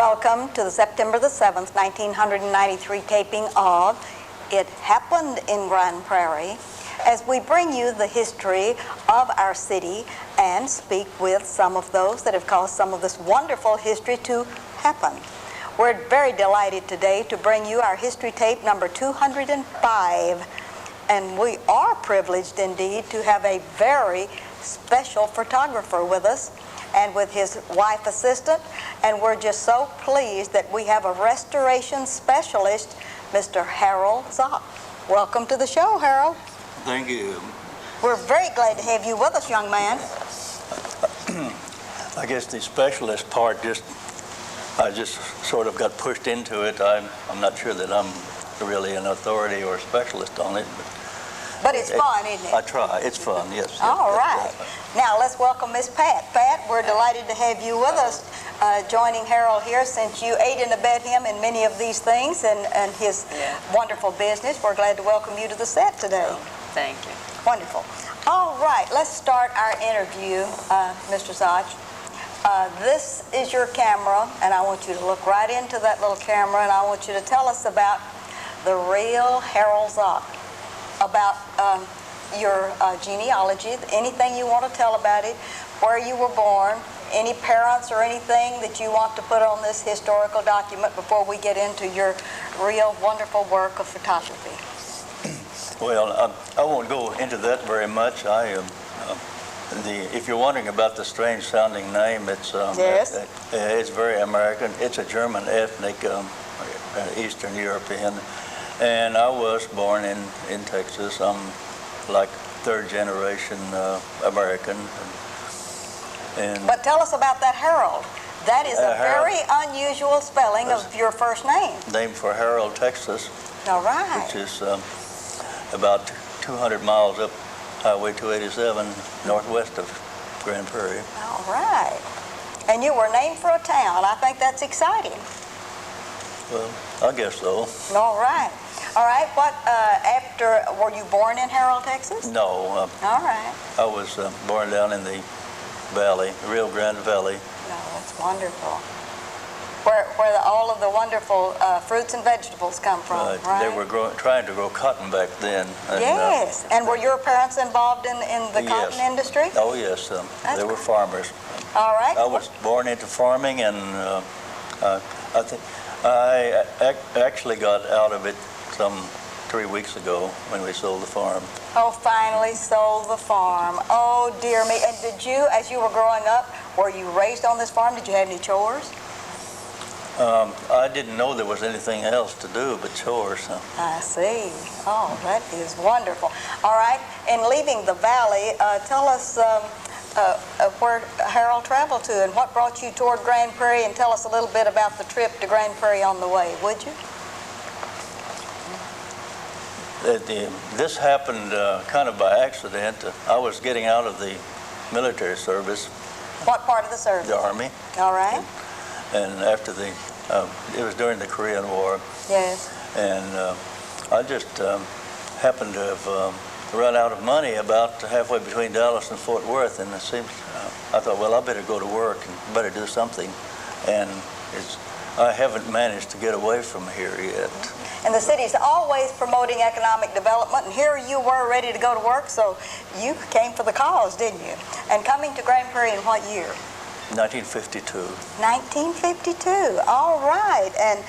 Welcome to the September the 7th, 1993 taping of It Happened in Grand Prairie, as we bring you the history of our city and speak with some of those that have caused some of this wonderful history to happen. We're very delighted today to bring you our history tape number 205, and we are privileged indeed to have a very special photographer with us and with his wife assistant, and we're just so pleased that we have a restoration specialist, Mr. Harold Zock. Welcome to the show, Harold. Thank you. We're very glad to have you with us, young man. I guess the specialist part I just sort of got pushed into it. I'm not sure that I'm really an authority or a specialist on it. But it's fun, isn't it? I try. It's fun, yes. All right. Now let's welcome Miss Pat. Pat, we're delighted to have you with us, joining Harold here, since you aid and abet him in many of these things and his wonderful business. We're glad to welcome you to the set today. Oh, thank you. Wonderful. All right, let's start our interview, Mr. Zock. This is your camera, and I want you to look right into that little camera, and I want you to tell us about the real Harold Zock, about your genealogy, anything you want to tell about it, where you were born, any parents or anything that you want to put on this historical document before we get into your real wonderful work of photography. Well, I won't go into that very much. If you're wondering about the strange sounding name, it's yes. It's very American. It's a German ethnic, Eastern European. And I was born in Texas. I'm like third generation American. But tell us about that Harold. That is a Harold, very unusual spelling of your first name. Named for Harold, Texas. All right. Which is about 200 miles up Highway 287 northwest of Grand Prairie. All right. And you were named for a town. I think that's exciting. Well, I guess so. All right. All right. What, were you born in Harold, Texas? No. All right. I was born down in the valley, the Rio Grande Valley. No, that's wonderful. Where all of the wonderful fruits and vegetables come from, right? They were trying to grow cotton back then. And, yes. And were your parents involved in the cotton industry? Oh, yes. They were farmers. All right. I was born into farming, and I think I actually got out of it some 3 weeks ago when we sold the farm. Oh, finally sold the farm. Oh, dear me. And did you, as you were growing up, were you raised on this farm? Did you have any chores? I didn't know there was anything else to do but chores. I see. Oh, that is wonderful. All right. In leaving the valley, tell us where Harold traveled to and what brought you toward Grand Prairie, and tell us a little bit about the trip to Grand Prairie on the way, would you? This happened kind of by accident. I was getting out of the military service. What part of the service? The Army. All right. And after it was during the Korean War. Yes. And I just happened to have run out of money about halfway between Dallas and Fort Worth, and it seems I thought, well, I better go to work and better do something. And I haven't managed to get away from here yet. And the city's always promoting economic development, and here you were ready to go to work, so you came for the cause, didn't you? And coming to Grand Prairie in what year? 1952. 1952. All right. And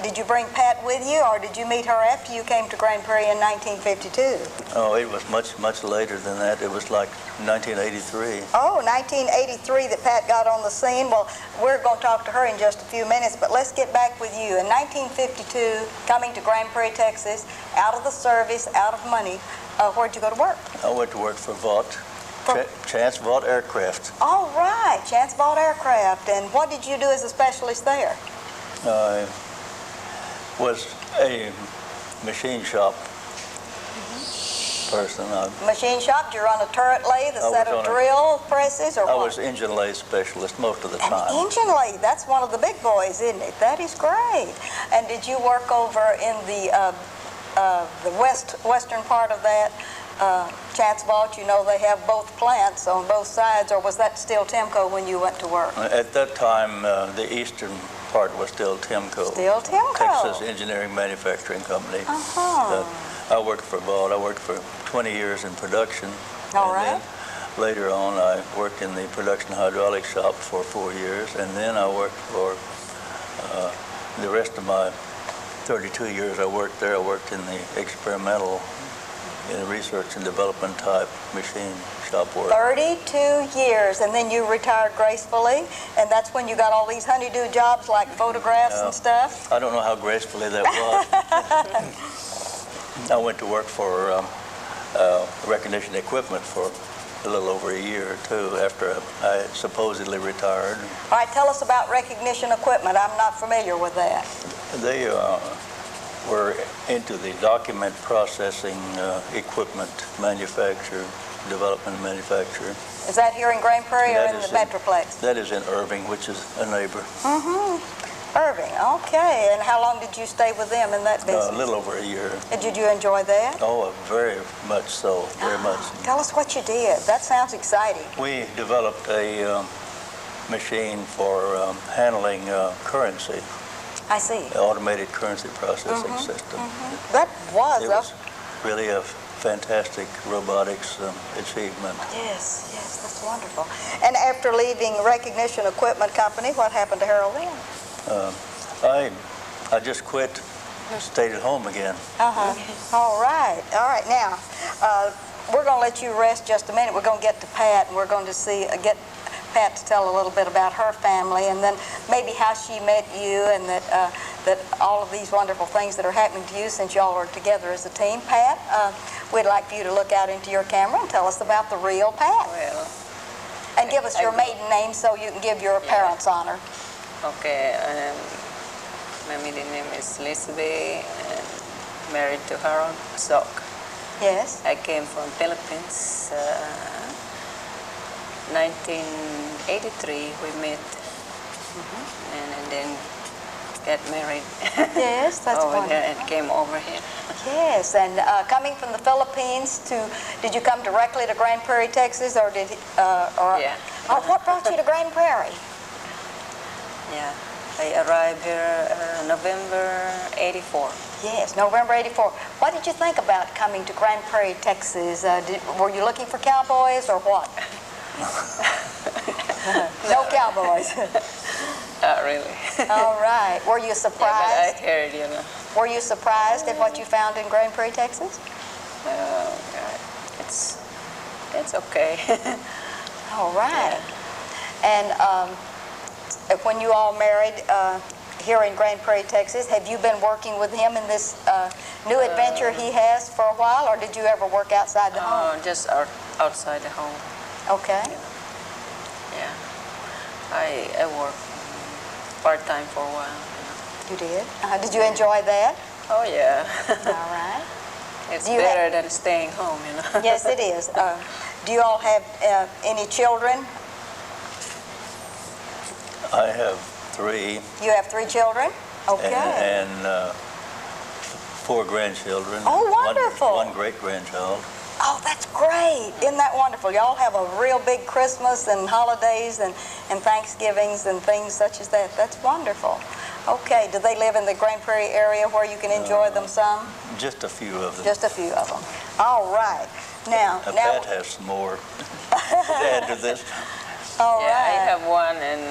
did you bring Pat with you, or did you meet her after you came to Grand Prairie in 1952? Oh, it was much later than that. It was like 1983. Oh, 1983 that Pat got on the scene. Well, we're going to talk to her in just a few minutes, but let's get back with you. In 1952, coming to Grand Prairie, Texas, out of the service, out of money, where'd you go to work? I went to work for Vought. Chance Vought Aircraft. All right, Chance Vought Aircraft. And what did you do as a specialist there? I was a machine shop person. Machine shop? Did you run a turret lathe, a set of drill presses, or what? I was engine lathe specialist most of the time. An engine lathe, that's one of the big boys, isn't it? That is great. And did you work over in the western part of that? Chance Vought, you know, they have both plants on both sides, or was that still Temco when you went to work? At that time, the eastern part was still Timco. Still Timco. Texas Engineering Manufacturing Company. I worked for 20 years in production. All and right. Then later on, I worked in the production hydraulics shop for 4 years, and then I worked for the rest of my 32 years I worked there. I worked in the experimental, research and development type machine shop work. 32 years, and then you retired gracefully, and that's when you got all these honeydew jobs like photographs and stuff? I don't know how gracefully that was. I went to work for recognition equipment for a little over a year or two after I supposedly retired. All right, tell us about recognition equipment. I'm not familiar with that. They were into the document processing equipment manufacture, development and manufacture. Is that here in Grand Prairie or That in the is Metroplex? That is in Irving, which is a neighbor. Irving, okay. And how long did you stay with them in that business? A little over a year. And did you enjoy that? Oh, very much so, very much. Tell us what you did. That sounds exciting. We developed a machine for handling currency, I see. an automated currency processing system. That was, It was really a fantastic robotics achievement. Yes, that's wonderful. And after leaving Recognition Equipment Company, what happened to Harold then? I just quit, stayed at home again. All right. Now, we're going to let you rest just a minute. We're going to get to Pat, and we're going to get Pat to tell a little bit about her family, and then maybe how she met you, and that all of these wonderful things that are happening to you since y'all are together as a team. Pat, we'd like for you to look out into your camera and tell us about the real Pat. Well, and give us your maiden name so you can give your parents honor. okay, my maiden name is Elizabeth, and married to Harold Sok. Yes. I came from Philippines. 1983 we met, and then got married. Yes, that's over wonderful. there and came over here. Yes, and coming from the Philippines did you come directly to Grand Prairie, Texas, or did, Yeah. what brought you to Grand Prairie? Yeah, I arrived here November '84. Yes, November '84. What did you think about coming to Grand Prairie, Texas? Were you looking for cowboys or what? No cowboys. Not really. All right. Were you Yeah, but surprised? I heard, Were you surprised at what you found in Grand Prairie, Texas? Oh, God. It's okay. All right. And when you all married here in Grand Prairie, Texas, have you been working with him in this new adventure he has for a while, or did you ever work outside the home? Just outside the home. Okay. Yeah. I worked part-time for a while. You did? Did you enjoy that? Oh, yeah. All right. It's Do you better than staying home, Yes, it is. Do you all have any children? I have 3. You have 3 children? Okay. And 4 grandchildren. Oh, wonderful. One great-grandchild. Oh, that's great. Isn't that wonderful? Y'all have a real big Christmas and holidays and Thanksgivings and things such as that. That's wonderful. Okay. Do they live in the Grand Prairie area where you can enjoy them some? Just a few of them. Just a few of them. All right. Now, Pat has some more to add to this. All Yeah, I right. have 1 and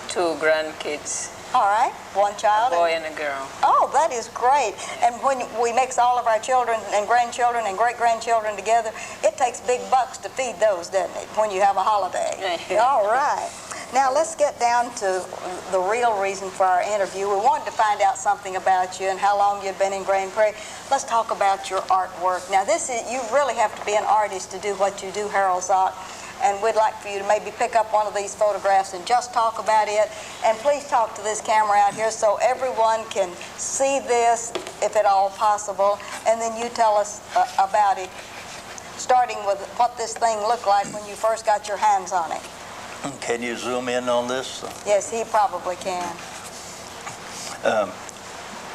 2 grandkids, All right. One child. a boy and a girl. Oh, that is great. And when we mix all of our children and grandchildren and great-grandchildren together, it takes big bucks to feed those, doesn't it, when you have a holiday? All right. Now, let's get down to the real reason for our interview. We wanted to find out something about you and how long you've been in Grand Prairie. Let's talk about your artwork. Now, you really have to be an artist to do what you do, Harold Zock. And we'd like for you to maybe pick up one of these photographs and just talk about it. And please talk to this camera out here so everyone can see this, if at all possible. And then you tell us about it, starting with what this thing looked like when you first got your hands on it. Can you zoom in on this? Yes, he probably can.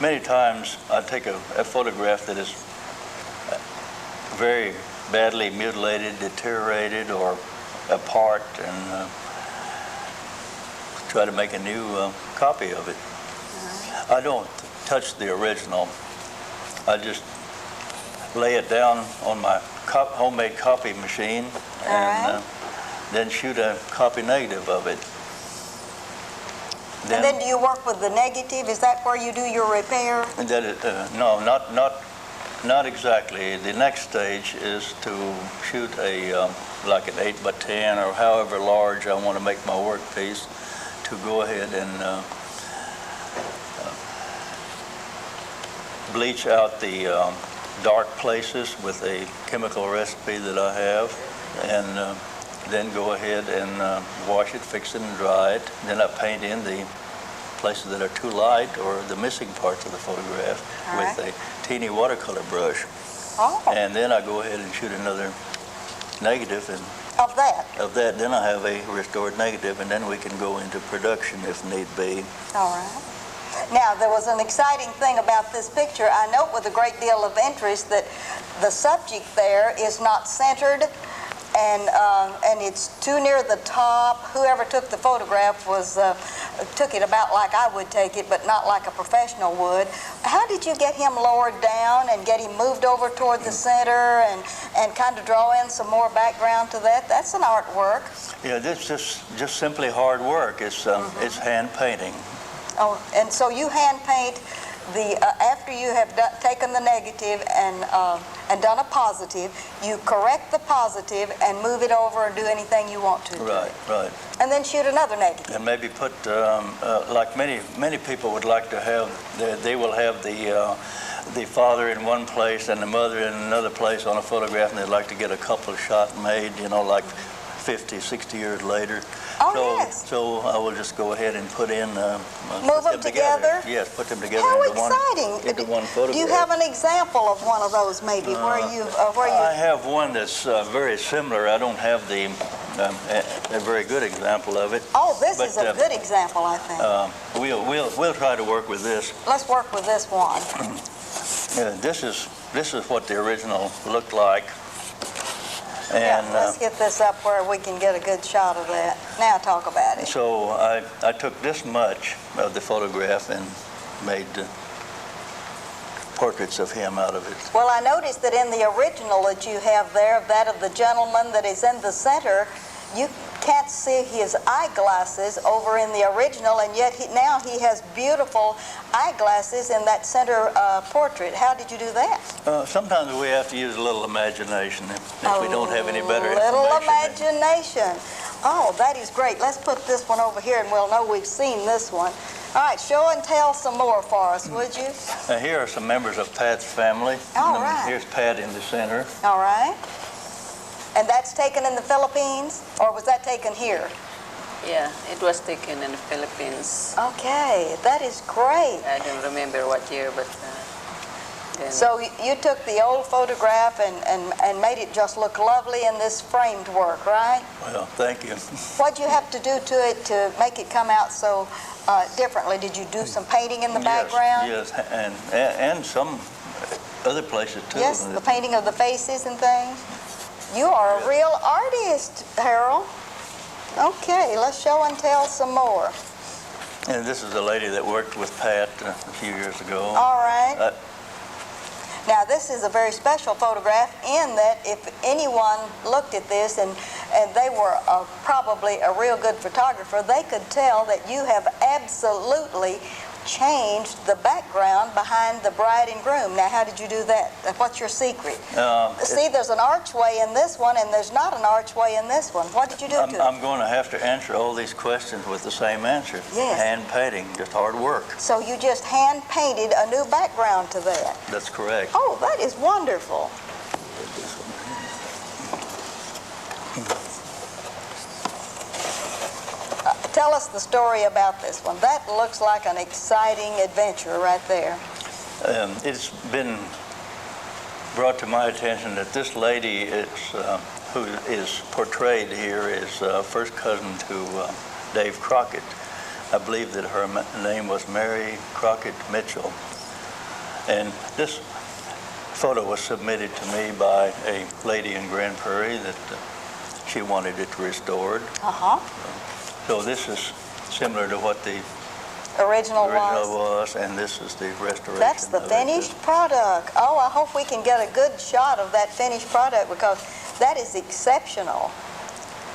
Many times I take a photograph that is very badly mutilated, deteriorated, or apart, and try to make a new copy of it. I don't touch the original. I just lay it down on my homemade copy machine and then shoot a copy negative of it. And then do you work with the negative? Is that where you do your repair? No, not exactly. The next stage is to shoot a like an 8x10 or however large I want to make my workpiece, to go ahead and bleach out the dark places with a chemical recipe that I have, and then go ahead and wash it, fix it, and dry it. Then I paint in the places that are too light or the missing parts of the photograph with a teeny watercolor brush. And then I go ahead and shoot another negative and of that. Then I have a restored negative, and then we can go into production if need be. All right. Now, there was an exciting thing about this picture. I note with a great deal of interest that the subject there is not centered, and it's too near the top. Whoever took the photograph took it about like I would take it, but not like a professional would. How did you get him lowered down and get him moved over toward the center and kind of draw in some more background to that? That's an artwork. Yeah, this is just simply hard work. It's hand painting. Oh, and so you hand paint the after you have taken the negative and done a positive, you correct the positive and move it over and do anything you want to. Right. And then shoot another negative. And maybe put like many people would like to have. They will have the father in one place and the mother in another place on a photograph, and they'd like to get a couple of shots made. Like 50, 60 years later. Yes. So I will just go ahead and put in... Move them together? Yes, put them together How into exciting. one photograph. Do you have an example of one of those maybe where you... I have one that's very similar. I don't have a very good example of it. Oh, this is a good example, I think. We'll try to work with this. Let's work with this one. This is what the original looked like. And let's get this up where we can get a good shot of that. Now talk about it. So I took this much of the photograph and made portraits of him out of it. Well, I noticed that in the original that you have there, that of the gentleman that is in the center, you can't see his eyeglasses over in the original, and yet now he has beautiful eyeglasses in that center portrait. How did you do that? Sometimes we have to use a little imagination if we don't have any better information. A little information. imagination. Oh, that is great. Let's put this one over here, and we'll know we've seen this one. All right, show and tell some more for us, would you? Here are some members of Pat's family. All right. Here's Pat in the center. All right. And that's taken in the Philippines, or was that taken here? Yeah, it was taken in the Philippines. Okay, that is great. I don't remember what year, but then... So you took the old photograph and made it just look lovely in this framed work, right? Well, thank you. What did you have to do to it to make it come out so differently? Did you do some painting in the background? Yes, and some other places too. Yes, the painting of the faces and things. You are a real artist, Harold. Okay, let's show and tell some more. And this is a lady that worked with Pat a few years ago. All right. Now, this is a very special photograph in that if anyone looked at this and they were probably a real good photographer, they could tell that you have absolutely changed the background behind the bride and groom. Now, how did you do that? What's your secret? See, there's an archway in this one, and there's not an archway in this one. What did you do to it? I'm going to have to answer all these questions with the same answer. Yes. Hand painting, just hard work. So you just hand painted a new background to that? That's correct. Oh, that is wonderful. Tell us the story about this one. That looks like an exciting adventure right there. It's been brought to my attention that this lady who is portrayed here is first cousin to Dave Crockett. I believe that her name was Mary Crockett Mitchell. And this photo was submitted to me by a lady in Grand Prairie that she wanted it restored. Uh-huh. So this is similar to what the Original original was. was, and this is the restoration. That's the of it. finished product. Oh, I hope we can get a good shot of that finished product because that is exceptional.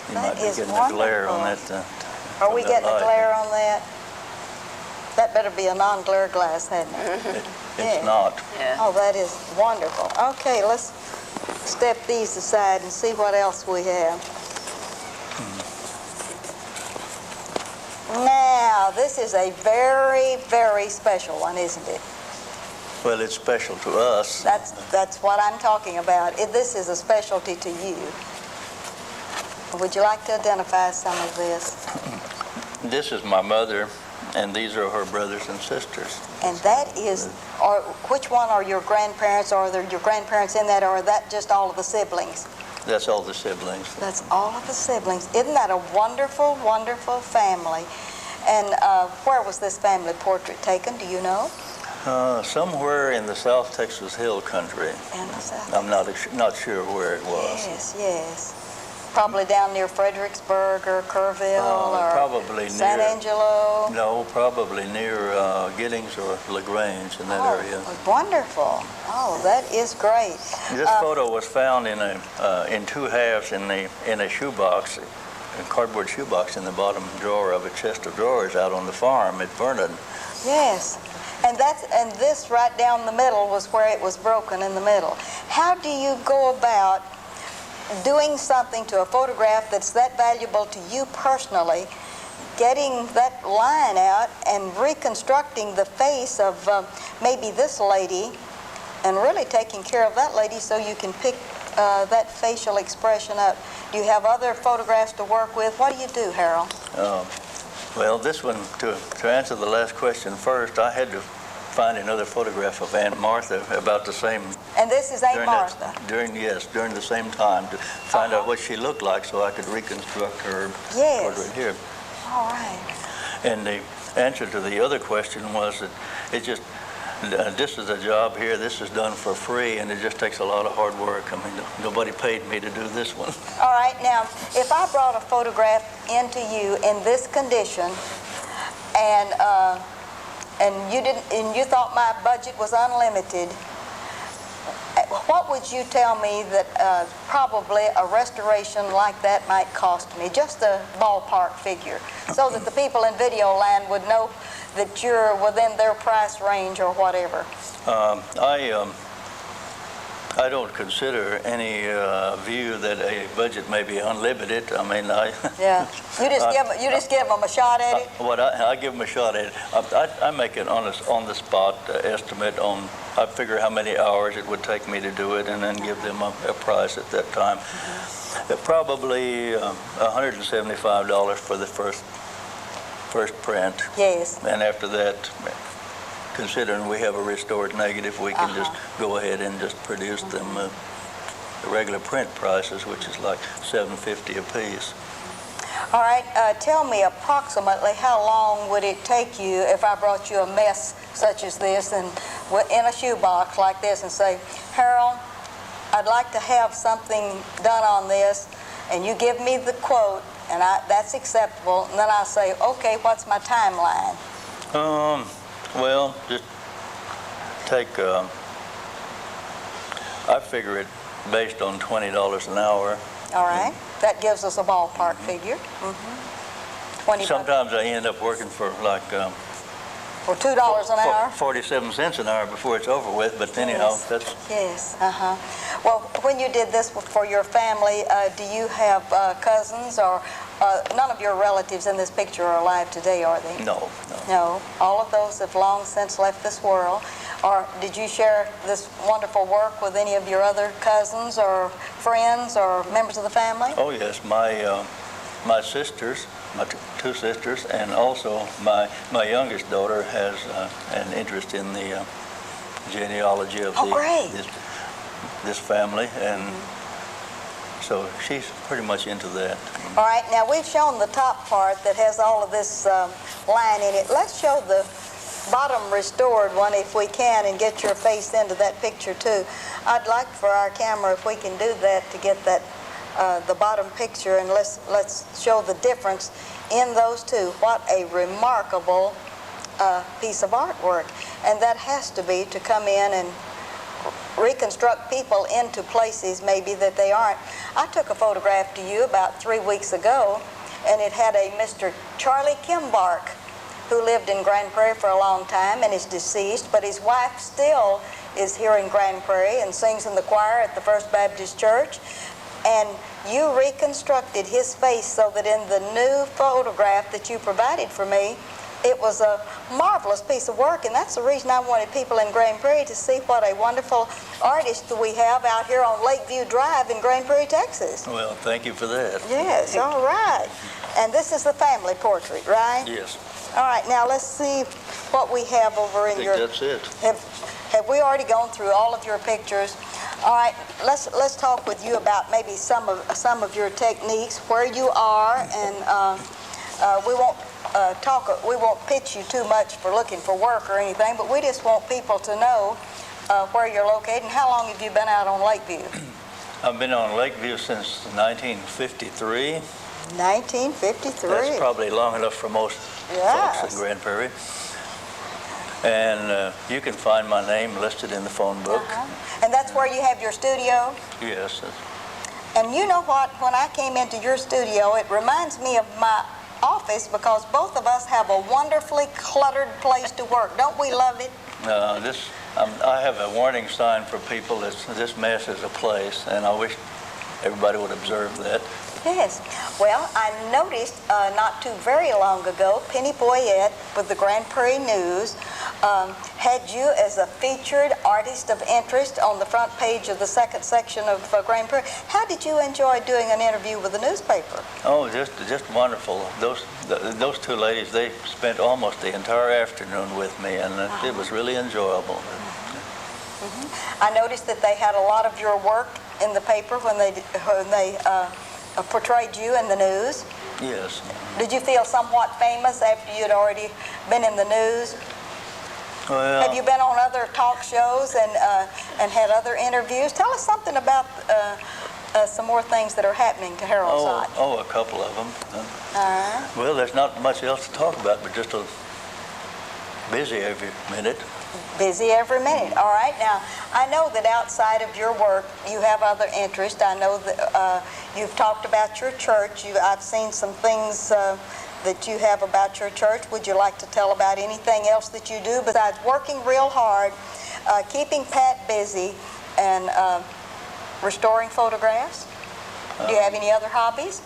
You That might be is getting a glare on wonderful. that. Are from we that getting a light. glare on that? That better be a non-glare glass, hadn't it? It's Yeah. not. Yeah. Oh, that is wonderful. Okay, let's step these aside and see what else we have. Now, this is a very, very special one, isn't it? Well, it's special to us. That's what I'm talking about. This is a specialty to you. Would you like to identify some of this? This is my mother, and these are her brothers and sisters. And that is, or which one are your grandparents? Or are there your grandparents in that, or are that just all of the siblings? That's all the siblings. That's all of the siblings. Isn't that a wonderful, wonderful family? And where was this family portrait taken? Do you know? Somewhere in the South Texas Hill Country. In the South. I'm not sure where it was. Yes, yes. Probably down near Fredericksburg or Kerrville or probably San near- Angelo. No, probably near Giddings or LaGrange in that area. Wonderful. Oh, that is great. This photo was found in two halves in a shoebox, a cardboard shoebox in the bottom drawer of a chest of drawers out on the farm at Vernon. Yes. And this right down the middle was where it was broken in the middle. How do you go about doing something to a photograph that's that valuable to you personally, getting that line out and reconstructing the face of maybe this lady and really taking care of that lady so you can pick that facial expression up? Do you have other photographs to work with? What do you do, Harold? Well, this one, to answer the last question first, I had to find another photograph of Aunt Martha about the same. And this is Aunt Martha. During the same time to find out what she looked like so I could reconstruct her Yes. portrait here. All right. And the answer to the other question was that it just, this is a job here, this is done for free, and it just takes a lot of hard work. I mean, nobody paid me to do this one. All right. Now, if I brought a photograph into you in this condition and you thought my budget was unlimited, what would you tell me that probably a restoration like that might cost me? Just a ballpark figure, so that the people in video land would know that you're within their price range or whatever. I don't consider any view that a budget may be unlimited. I mean, Yeah, you just give them a shot at it. I give them a shot at it. I make an honest, on-the-spot estimate on. I figure how many hours it would take me to do it, and then give them a price at that time. Probably $175 for the first print. Yes. And after that, considering we have a restored negative, we can just go ahead and just produce them the regular print prices, which is like $7.50 a piece. All right, tell me approximately how long would it take you if I brought you a mess such as this and in a shoebox like this and say, Harold, I'd like to have something done on this, and you give me the quote, and that's acceptable, and then I say, okay, what's my timeline? Well, just take, I figure it based on $20 an hour. All right, that gives us a ballpark figure. 20 Sometimes I end up working for like for $2 an hour. 47 cents an hour before it's over with, but anyhow, that's... Yes, Well, when you did this for your family, do you have cousins or none of your relatives in this picture are alive today, are they? No. No, all of those have long since left this world. Or did you share this wonderful work with any of your other cousins or friends or members of the family? Oh, yes. My sisters, my two sisters, and also my youngest daughter has an interest in the genealogy of this family, and so she's pretty much into that. All right, now we've shown the top part that has all of this line in it. Let's show the bottom restored one if we can and get your face into that picture too. I'd like for our camera, if we can do that, to get that the bottom picture, and let's show the difference in those two. What a remarkable piece of artwork. And that has to be to come in and reconstruct people into places maybe that they aren't. I took a photograph to you about 3 weeks ago, and it had a Mr. Charlie Kimbark, who lived in Grand Prairie for a long time and is deceased, but his wife still is here in Grand Prairie and sings in the choir at the First Baptist Church. And you reconstructed his face so that in the new photograph that you provided for me, it was a marvelous piece of work, and that's the reason I wanted people in Grand Prairie to see what a wonderful artist we have out here on Lakeview Drive in Grand Prairie, Texas. Well, thank you for that. Yes, all right. And this is the family portrait, right? Yes. All right, now let's see what we have over in your... I think that's it. Have we already gone through all of your pictures? All right, let's talk with you about maybe some of your techniques, where you are, and we won't pitch you too much for looking for work or anything, but we just want people to know where you're located. And how long have you been out on Lakeview? I've been on Lakeview since 1953. 1953. That's probably long enough for most folks in Grand Prairie. And you can find my name listed in the phone book. And that's where you have your studio? Yes. And you know what? When I came into your studio, it reminds me of my office, because both of us have a wonderfully cluttered place to work. Don't we love it? I have a warning sign for people that this mess is a place, and I wish everybody would observe that. Yes. Well, I noticed not too very long ago, Penny Boyette with the Grand Prairie News had you as a featured artist of interest on the front page of the second section of Grand Prairie. How did you enjoy doing an interview with the newspaper? Oh, just wonderful. Those two ladies, they spent almost the entire afternoon with me, and it was really enjoyable. I noticed that they had a lot of your work in the paper when they portrayed you in the news. Yes. Did you feel somewhat famous after you'd already been in the news? Well, have you been on other talk shows and had other interviews? Tell us something about some more things that are happening to Harold's side. Oh, a couple of them. Well, there's not much else to talk about, but just busy every minute. Busy every minute. All right. Now, I know that outside of your work, you have other interests. I know that you've talked about your church. I've seen some things that you have about your church. Would you like to tell about anything else that you do besides working real hard, keeping Pat busy, and restoring photographs? Do you have any other hobbies?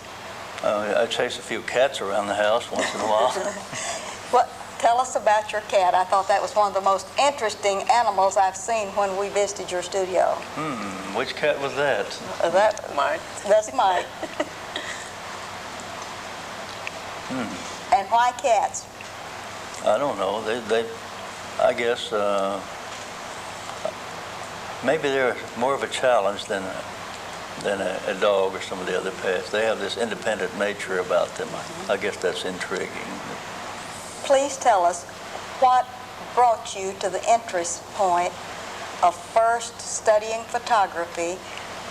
I chase a few cats around the house once in a while. Well, tell us about your cat. I thought that was one of the most interesting animals I've seen when we visited your studio. Which cat was that? Mike. That's Mike. And why cats? I don't know. I guess maybe they're more of a challenge than a dog or some of the other pets. They have this independent nature about them. I guess that's intriguing. Please tell us what brought you to the interest point of first studying photography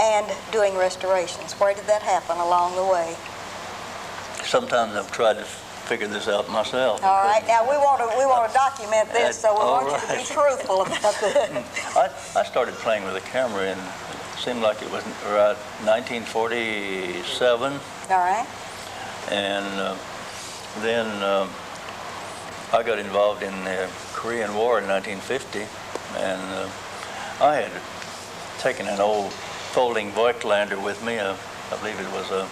and doing restorations. Where did that happen along the way? Sometimes I've tried to figure this out myself. All right, now we want to document this, so we want you to be truthful about this. I started playing with a camera in, it seemed like it was around 1947. All right. And then I got involved in the Korean War in 1950, and I had taken an old folding Voigtlander with me. I believe it was a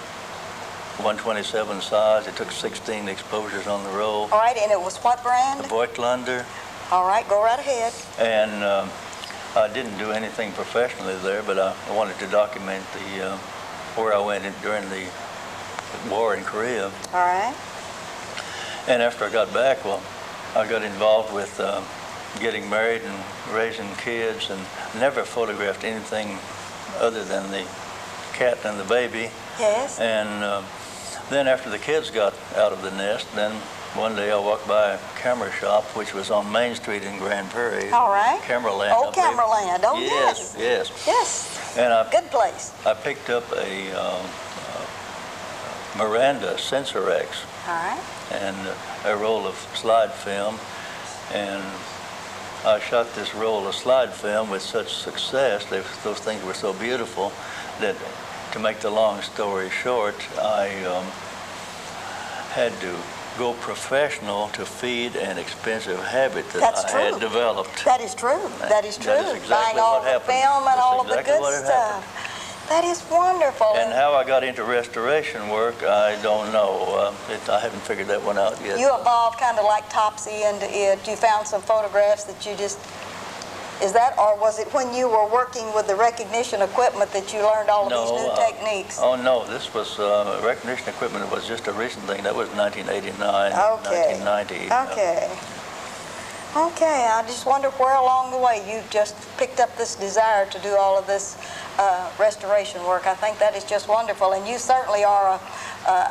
127 size. It took 16 exposures on the roll. All right, and it was what brand? The Voigtlander. All right, go right ahead. And I didn't do anything professionally there, but I wanted to document where I went during the war in Korea. All right. And after I got back, well, I got involved with getting married and raising kids, and never photographed anything other than the cat and the baby. Yes. And then after the kids got out of the nest, then one day I walked by a camera shop, which was on Main Street in Grand Prairie. All right. Cameraland. Oh, Cameraland. Oh, yes. Yes. Yes. And Good place. I picked up a Miranda Sensorex All right. and a roll of slide film, and I shot this roll of slide film with such success. Those things were so beautiful that, to make the long story short, I had to go professional to feed an expensive habit that That's I true. had developed. That is true. That is true. That is exactly Buying all what the happened. film and That's all of the exactly good what had stuff. That is wonderful. And how I got into restoration work, I don't know. I haven't figured that one out yet. You evolved kind of like Topsy into it. You found some photographs that you just, is that, or was it when you were working with the recognition equipment that you learned all of these new techniques? Oh, no, this was recognition equipment. It was just a recent thing. That was 1989, Okay. 1990. Okay. Okay, I just wonder where along the way you just picked up this desire to do all of this restoration work. I think that is just wonderful, and you certainly are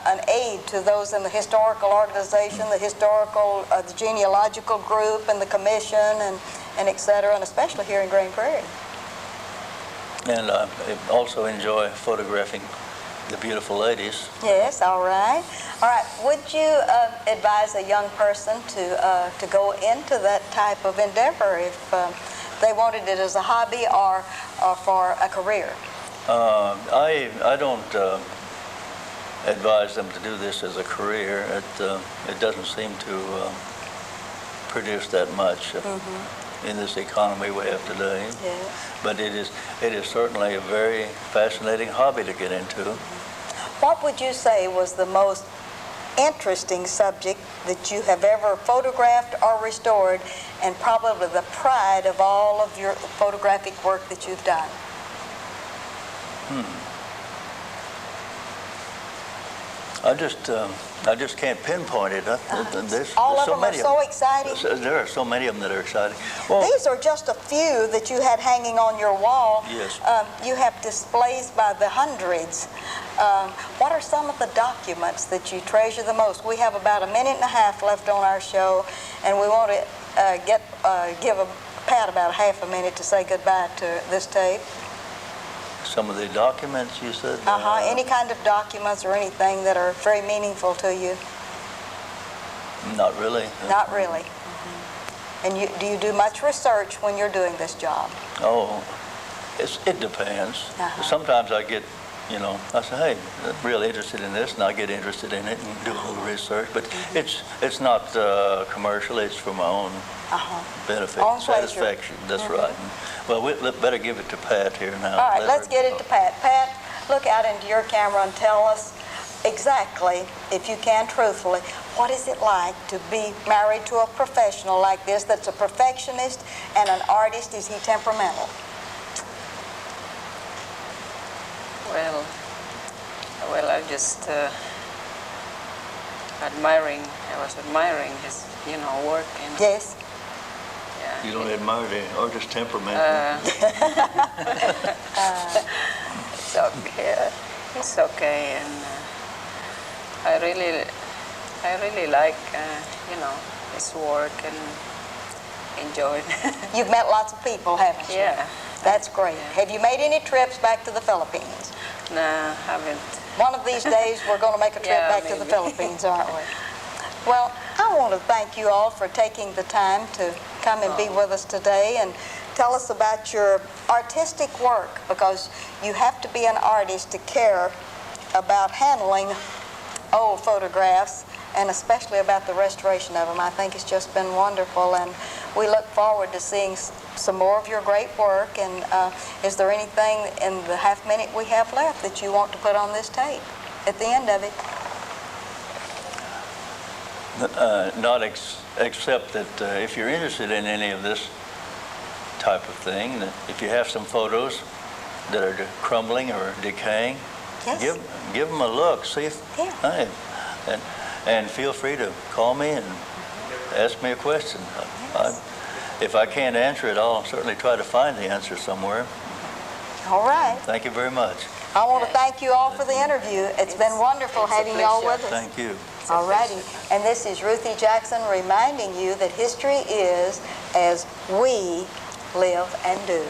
an aid to those in the historical organization, the historical, the genealogical group, and the commission, and et cetera, and especially here in Grand Prairie. And I also enjoy photographing the beautiful ladies. Yes, all right. All right, would you advise a young person to go into that type of endeavor if they wanted it as a hobby or for a career? I don't advise them to do this as a career. It doesn't seem to produce that much in this economy we have today. Yes. But it is certainly a very fascinating hobby to get into. What would you say was the most interesting subject that you have ever photographed or restored, and probably the pride of all of your photographic work that you've done? I just can't pinpoint it. All of them are so exciting. There are so many of them that are exciting. Well, These are just a few that you had hanging on your wall. Yes. You have displays by the hundreds. What are some of the documents that you treasure the most? We have about a minute and a half left on our show, and we want to give Pat about half a minute to say goodbye to this tape. some of the documents you said? Any kind of documents or anything that are very meaningful to you? Not really. Not really. And do you do much research when you're doing this job? Oh, it depends. Sometimes I get, I say, hey, I'm really interested in this, and I get interested in it and do a little research. But it's not commercial. It's for my own benefit, Own pleasure. satisfaction. That's right. Well, we better give it to Pat here now. All right, let's get it to Pat. Pat, look out into your camera and tell us exactly, if you can truthfully, what is it like to be married to a professional like this that's a perfectionist and an artist? Is he temperamental? Well, I just I was admiring his, work. And, Yes. yeah, You don't admire the artist's temperament. It's okay. It's okay, and I really like, his work and enjoy it. You've met lots of people, haven't you? Yeah. That's great. Yeah. Have you made any trips back to the Philippines? No, haven't. One of these days, we're going to make a trip Yeah, back to the maybe. Philippines, aren't we? Well, I want to thank you all for taking the time to come and be with us today and tell us about your artistic work, because you have to be an artist to care about handling old photographs and especially about the restoration of them. I think it's just been wonderful, and we look forward to seeing some more of your great work. And is there anything in the half minute we have left that you want to put on this tape at the end of it? Not except that if you're interested in any of this type of thing, that if you have some photos that are crumbling or decaying, Yes. give them a look. See if, Yeah. hey, and feel free to call me and ask me a question. If I can't answer it, I'll certainly try to find the answer somewhere. All right. Thank you very much. I want to thank you all for the interview. It's been wonderful it's a having you all pleasure. with us. Thank you. All righty. And this is Ruthie Jackson reminding you that history is as we live and do.